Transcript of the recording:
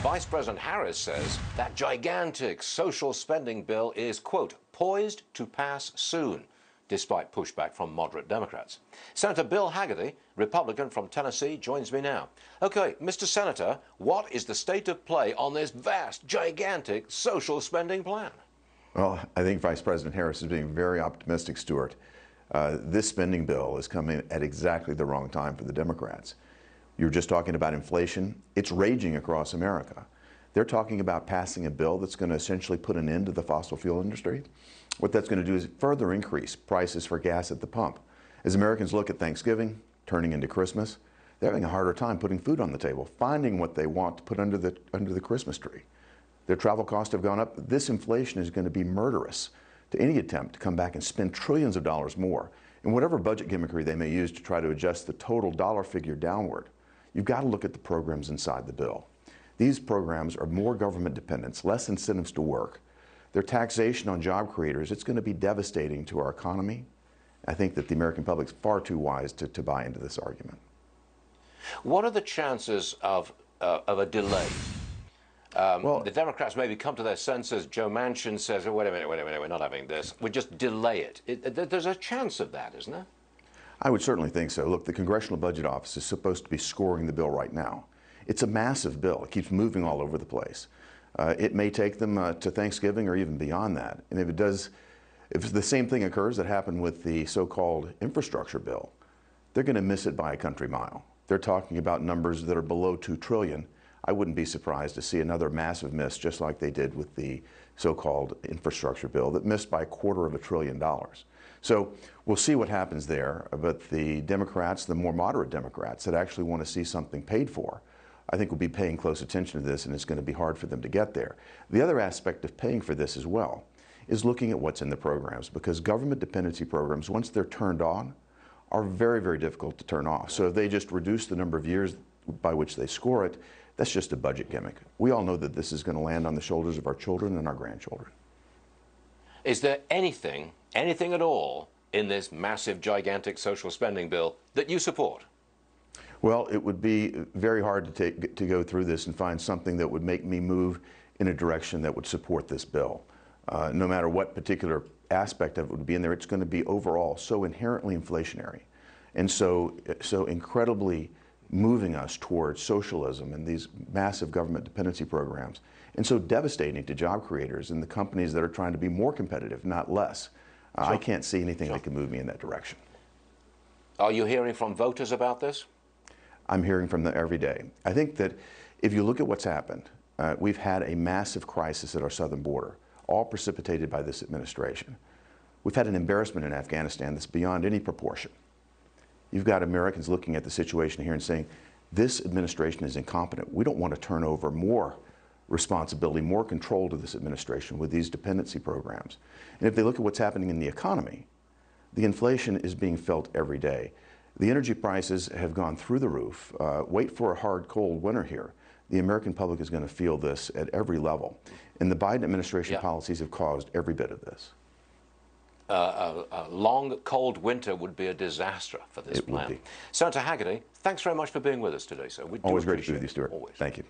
Vice President Harris says that gigantic social spending bill is, quote, poised to pass soon, despite pushback from moderate Democrats. Senator Bill Hagerty, Republican from Tennessee, joins me now. Okay, Mr. Senator, what is the state of play on this vast, gigantic social spending plan? Well, I think Vice President Harris is being very optimistic, Stuart. This spending bill is coming at exactly the wrong time for the Democrats. You were just talking about inflation. It's raging across America. They're talking about passing a bill that's going to essentially put an end to the fossil fuel industry. What that's going to do is further increase prices for gas at the pump. As Americans look at Thanksgiving, turning into Christmas, they're having a harder time putting food on the table, finding what they want to put under the Christmas tree. Their travel costs have gone up. This inflation is going to be murderous to any attempt to come back and spend trillions of dollars more. And whatever budget gimmickry they may use to try to adjust the total dollar figure downward, you've got to look at the programs inside the bill. These programs are more government dependence, less incentives to work. Their taxation on job creators, it's going to be devastating to our economy. I think that the American public is far too wise to buy into this argument. What are the chances of a delay? The Democrats maybe come to their senses. Joe Manchin says, oh, wait a minute, we're not having this. We just delay it. There's a chance of that, isn't there? I would certainly think so. Look, the Congressional Budget Office is supposed to be scoring the bill right now. It's a massive bill. It keeps moving all over the place. It may take them to Thanksgiving or even beyond that. And if it does, if the same thing occurs that happened with the so-called infrastructure bill, they're going to miss it by a country mile. They're talking about numbers that are below $2 trillion. I wouldn't be surprised to see another massive miss, just like they did with the so-called infrastructure bill that missed by $250 billion. So we'll see what happens there. But the Democrats, the more moderate Democrats that actually want to see something paid for, I think will be paying close attention to this, and it's going to be hard for them to get there. The other aspect of paying for this as well is looking at what's in the programs, because government dependency programs, once they're turned on, are very, very difficult to turn off. So if they just reduce the number of years by which they score it, that's just a budget gimmick. We all know that this is going to land on the shoulders of our children and our grandchildren. Is there anything at all in this massive, gigantic social spending bill that you support? Well, it would be very hard to go through this and find something that would make me move in a direction that would support this bill. No matter what particular aspect of it would be in there, it's going to be overall so inherently inflationary and so incredibly moving us towards socialism and these massive government dependency programs, and so devastating to job creators and the companies that are trying to be more competitive, not less. I can't see anything that can move me in that direction. Are you hearing from voters about this? I'm hearing from them every day. I think that if you look at what's happened, we've had a massive crisis at our southern border, all precipitated by this administration. We've had an embarrassment in Afghanistan that's beyond any proportion. You've got Americans looking at the situation here and saying, this administration is incompetent. We don't want to turn over more responsibility, more control to this administration with these dependency programs. And if they look at what's happening in the economy, the inflation is being felt every day. The energy prices have gone through the roof. Wait for a hard, cold winter here. The American public is going to feel this at every level. And the Biden administration policies have caused every bit of this. A long, cold winter would be a disaster for this plan. Would be. Senator Hagerty, thanks very much for being with us today, sir. Always great to be with you, Stuart. Always. Thank you.